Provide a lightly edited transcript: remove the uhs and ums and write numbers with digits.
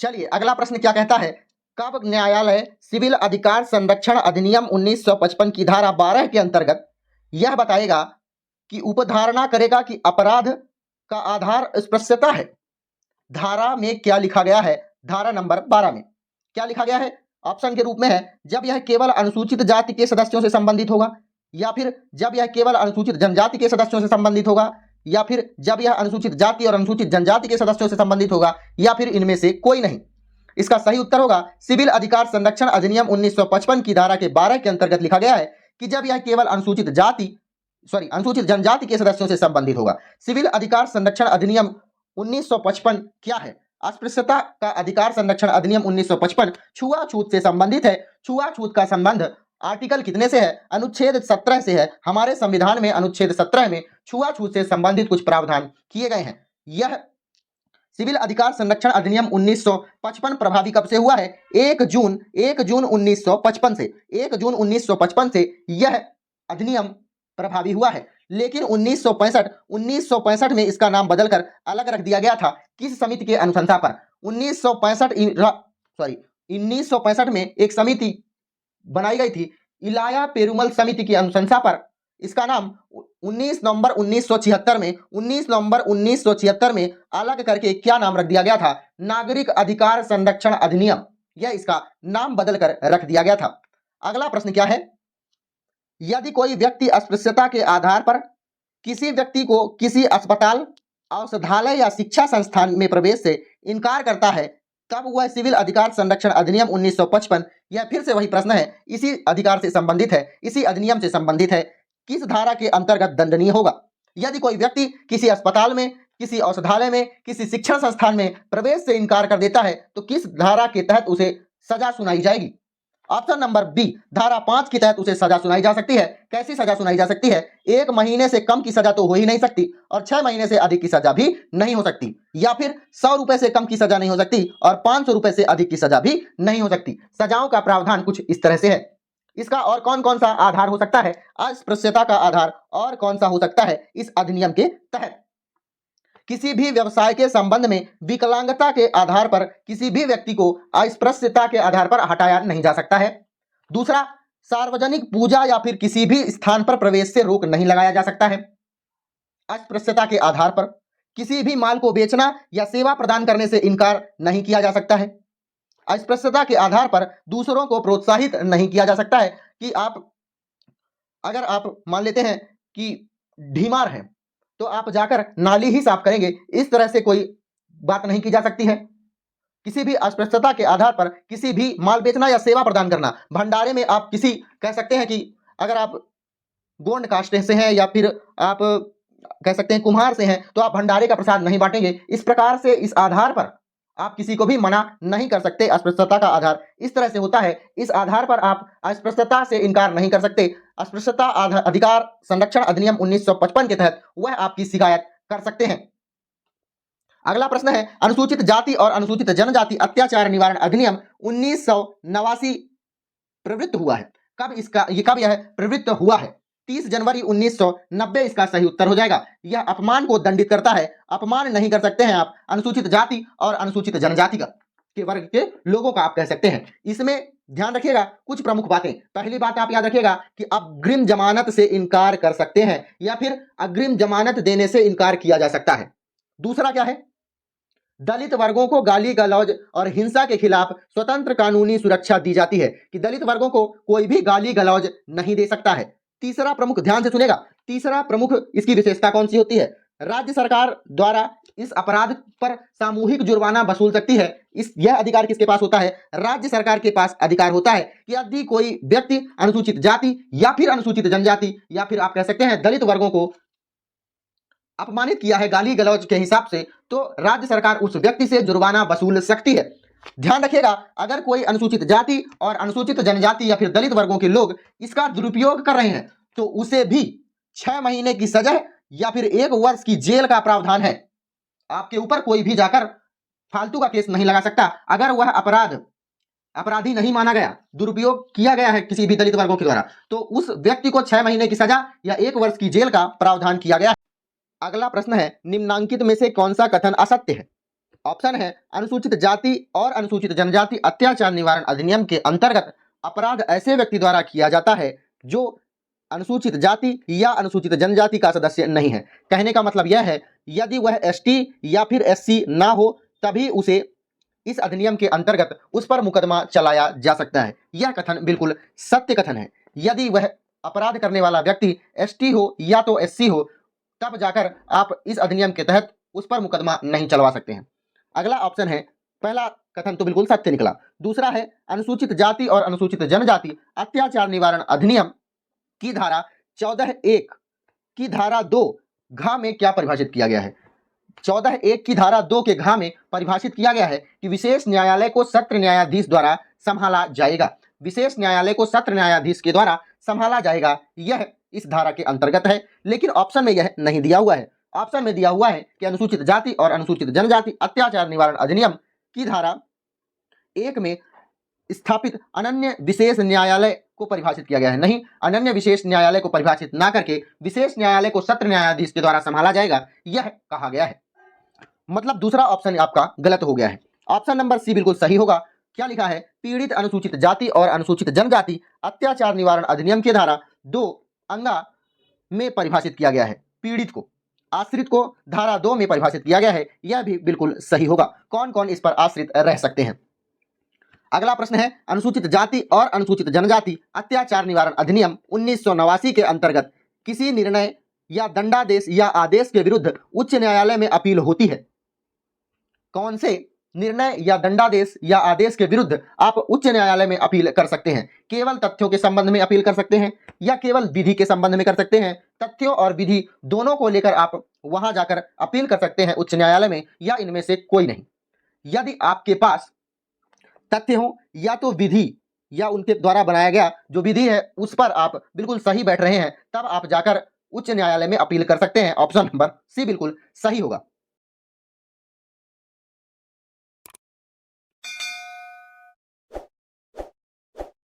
चलिए अगला प्रश्न क्या कहता है, कब न्यायालय सिविल अधिकार संरक्षण अधिनियम 1955 की धारा 12 के अंतर्गत यह बताएगा कि उपधारणा करेगा कि अपराध का आधार स्पृश्यता है। धारा में क्या लिखा गया है, धारा नंबर 12 में क्या लिखा गया है, ऑप्शन के रूप में है जब यह केवल अनुसूचित जाति के सदस्यों से संबंधित होगा, या फिर जब यह केवल अनुसूचित जनजाति के सदस्यों से संबंधित होगा, या फिर जब यह अनुसूचित जाति और अनुसूचित जनजाति के सदस्यों से संबंधित होगा, या फिर इनमें से कोई नहीं। इसका सही उत्तर होगा सिविल अधिकार संरक्षण अधिनियम 1955 की धारा के 12 के अंतर्गत लिखा गया है कि जब यह केवल अनुसूचित जनजाति के सदस्यों से संबंधित होगा। सिविल अधिकार संरक्षण अधिनियम 1955 क्या है, अस्पृश्यता का अधिकार संरक्षण अधिनियम 1955 छुआछूत से संबंधित है। छुआछूत का संबंध आर्टिकल कितने से है, अनुच्छेद 17 से है। हमारे संविधान में अनुच्छेद 17 में छुआछूत से संबंधित कुछ प्रावधान किए गए हैं। यह सिविल अधिकार संरक्षण अधिनियम 1955 प्रभावी कब से हुआ है, 1 जून 1955 से, 1 जून 1955 से यह अधिनियम प्रभावी हुआ है। लेकिन 1965 में इसका नाम बदलकर अलग रख दिया गया था। किस समिति के अनुशंसा पर, 1965 में एक समिति बनाई गई थी, इलाया पेरुमल समिति की अनुशंसा पर। इसका नाम 19 नवंबर 1976 में अलग करके क्या नाम रख दिया गया था, नागरिक अधिकार संरक्षण अधिनियम। यह इसका नाम बदलकर रख दिया गया था। अगला प्रश्न क्या है, यदि कोई व्यक्ति अस्पृश्यता के आधार पर किसी व्यक्ति को किसी अस्पताल, औषधालय या शिक्षा संस्थान में प्रवेश से इनकार करता है, तब वह सिविल अधिकार संरक्षण अधिनियम 1955, यह फिर से वही प्रश्न है, इसी अधिकार से संबंधित है, इसी अधिनियम से संबंधित है, किस धारा के अंतर्गत दंडनीय होगा। यदि कोई व्यक्ति किसी अस्पताल में, किसी औषधालय में, किसी शिक्षण संस्थान में प्रवेश से इनकार कर देता है तो किस धारा के तहत उसे सजा सुनाई जाएगी। ऑप्शन नंबर बी, धारा 5 के तहत उसे सजा सुनाई जा सकती है। कैसी सजा सुनाई जा सकती है, 1 महीने से कम की सजा तो हो ही नहीं सकती, और 6 महीने से अधिक की सजा भी नहीं हो सकती, या फिर 100 रुपए से कम की सजा नहीं हो सकती, और 500 रुपए से अधिक की सजा भी नहीं हो सकती। सजाओं का प्रावधान कुछ इस तरह से है। इसका और कौन कौन सा आधार हो सकता है, अस्पृश्यता का आधार और कौन सा हो सकता है इस अधिनियम के तहत, किसी भी व्यवसाय के संबंध में विकलांगता के आधार पर किसी भी व्यक्ति को अस्पृश्यता के आधार पर हटाया नहीं जा सकता है। दूसरा, सार्वजनिक पूजा या फिर किसी भी स्थान पर प्रवेश से रोक नहीं लगाया जा सकता है। अस्पृश्यता के आधार पर किसी भी माल को बेचना या सेवा प्रदान करने से इनकार नहीं किया जा सकता है। अस्पृश्यता के आधार पर दूसरों को प्रोत्साहित नहीं किया जा सकता है कि अगर आप मान लेते हैं कि ढीमार हैं तो आप जाकर नाली ही साफ करेंगे, इस तरह से कोई बात नहीं की जा सकती है। किसी भी अस्पृश्यता के आधार पर किसी भी माल बेचना या सेवा प्रदान करना, भंडारे में आप किसी कह सकते हैं कि अगर आप गोंड कास्ट से हैं या फिर आप कह सकते हैं कुम्हार से हैं तो आप भंडारे का प्रसाद नहीं बांटेंगे। इस प्रकार से इस आधार पर आप किसी को भी मना नहीं कर सकते। अस्पृश्यता का आधार इस तरह से होता है, इस आधार पर आप अस्पृश्यता से इनकार नहीं कर सकते। अस्पृश्यता अधिकार संरक्षण अधिनियम 1955 के तहत वह आपकी शिकायत कर सकते हैं। अगला प्रश्न है, अनुसूचित जाति और अनुसूचित जनजाति अत्याचार निवारण अधिनियम 1989 प्रवृत्त हुआ है। कब यह प्रवृत्त हुआ है, 30 जनवरी 1990 इसका सही उत्तर हो जाएगा। यह अपमान को दंडित करता है। अपमान नहीं कर सकते हैं आप अनुसूचित जाति और अनुसूचित जनजाति के वर्ग के लोगों का आप कह सकते हैं। इसमें ध्यान रखिएगा कुछ प्रमुख बातें। पहली बात आप याद रखिएगा कि अग्रिम जमानत से इनकार कर सकते हैं या फिर अग्रिम जमानत देने से इनकार किया जा सकता है। दूसरा क्या है, दलित वर्गों को गाली गलौज और हिंसा के खिलाफ स्वतंत्र कानूनी सुरक्षा दी जाती है कि दलित वर्गों को कोई भी गाली गलौज नहीं दे सकता है। तीसरा प्रमुख, ध्यान से सुनेगा, तीसरा प्रमुख इसकी विशेषता कौन सी होती है, राज्य सरकार द्वारा इस अपराध पर सामूहिक जुर्माना वसूल सकती है। यह अधिकार किसके पास होता है, राज्य सरकार के पास अधिकार होता है कि यदि कोई व्यक्ति अनुसूचित जाति या फिर अनुसूचित जनजाति या फिर आप कह सकते हैं दलित वर्गों को अपमानित किया है गाली गलौज के हिसाब से, तो राज्य सरकार उस व्यक्ति से जुर्माना वसूल सकती है। ध्यान रखिएगा, अगर कोई अनुसूचित जाति और अनुसूचित जनजाति या फिर दलित वर्गों के लोग इसका दुरुपयोग कर रहे हैं तो उसे भी 6 महीने की सजा या फिर 1 वर्ष की जेल का प्रावधान है। आपके ऊपर कोई भी जाकर फालतू का केस नहीं लगा सकता। अगर वह अपराधी नहीं माना गया, दुरुपयोग किया गया है किसी भी दलित वर्गों के द्वारा, तो उस व्यक्ति को 6 महीने की सजा या 1 वर्ष की जेल का प्रावधान किया गया है। अगला प्रश्न है, निम्नांकित में से कौन सा कथन असत्य है। ऑप्शन है अनुसूचित जाति और अनुसूचित जनजाति अत्याचार निवारण अधिनियम के अंतर्गत अपराध ऐसे व्यक्ति द्वारा किया जाता है जो अनुसूचित जाति या अनुसूचित जनजाति का सदस्य नहीं है। कहने का मतलब यह है यदि वह एसटी या फिर एससी ना हो तभी उसे इस अधिनियम के अंतर्गत उस पर मुकदमा चलाया जा सकता है। यह कथन बिल्कुल सत्य कथन है। यदि वह अपराध करने वाला व्यक्ति एसटी हो या तो एससी हो तब जाकर आप इस अधिनियम के तहत उस पर मुकदमा नहीं चलवा सकते हैं। अगला ऑप्शन है, पहला कथन तो बिल्कुल सत्य निकला। दूसरा है अनुसूचित जाति और अनुसूचित जनजाति अत्याचार निवारण अधिनियम की धारा 14(1) की धारा 2 घ में क्या परिभाषित किया गया है। 14(1) की धारा 2 के घ में परिभाषित किया गया है कि विशेष न्यायालय को सत्र न्यायाधीश द्वारा संभाला जाएगा। विशेष न्यायालय को सत्र न्यायाधीश के द्वारा संभाला जाएगा, यह इस धारा के अंतर्गत है। लेकिन ऑप्शन में यह नहीं दिया हुआ है। ऑप्शन में दिया हुआ है कि अनुसूचित जाति और अनुसूचित जनजाति अत्याचार निवारण अधिनियम की धारा 1 में स्थापित अनन्य विशेष न्यायालय को परिभाषित किया गया है। नहीं, अनन्य विशेष न्यायालय को परिभाषित ना करके विशेष न्यायालय को सत्र न्यायाधीश के द्वारा संभाला जाएगा, यह कहा गया है। मतलब दूसरा ऑप्शन आपका गलत हो गया है। ऑप्शन नंबर सी बिल्कुल सही होगा। क्या लिखा है, पीड़ित अनुसूचित जाति और अनुसूचित जनजाति अत्याचार निवारण अधिनियम की धारा 2 अंगा में परिभाषित किया गया है। पीड़ित को, आश्रित को धारा 2 में परिभाषित किया गया है, यह भी बिल्कुल सही होगा। कौन कौन इस पर आश्रित रह सकते हैं। अगला प्रश्न है, अनुसूचित जाति और अनुसूचित जनजाति अत्याचार निवारण अधिनियम 1989 के अंतर्गत किसी निर्णय या दंडादेश या आदेश के विरुद्ध उच्च न्यायालय में अपील होती है। कौन से निर्णय या दंडादेश या आदेश के विरुद्ध आप उच्च न्यायालय में अपील कर सकते हैं। केवल तथ्यों के संबंध में अपील कर सकते हैं या केवल विधि के संबंध में कर सकते हैं। तथ्यों और विधि दोनों को लेकर आप वहां जाकर अपील कर सकते हैं उच्च न्यायालय में, या इनमें से कोई नहीं। यदि आपके पास तथ्य हो या तो विधि या उनके द्वारा बनाया गया जो विधि है उस पर आप बिल्कुल सही बैठ रहे हैं, तब आप जाकर उच्च न्यायालय में अपील कर सकते हैं। ऑप्शन नंबर सी बिल्कुल सही होगा।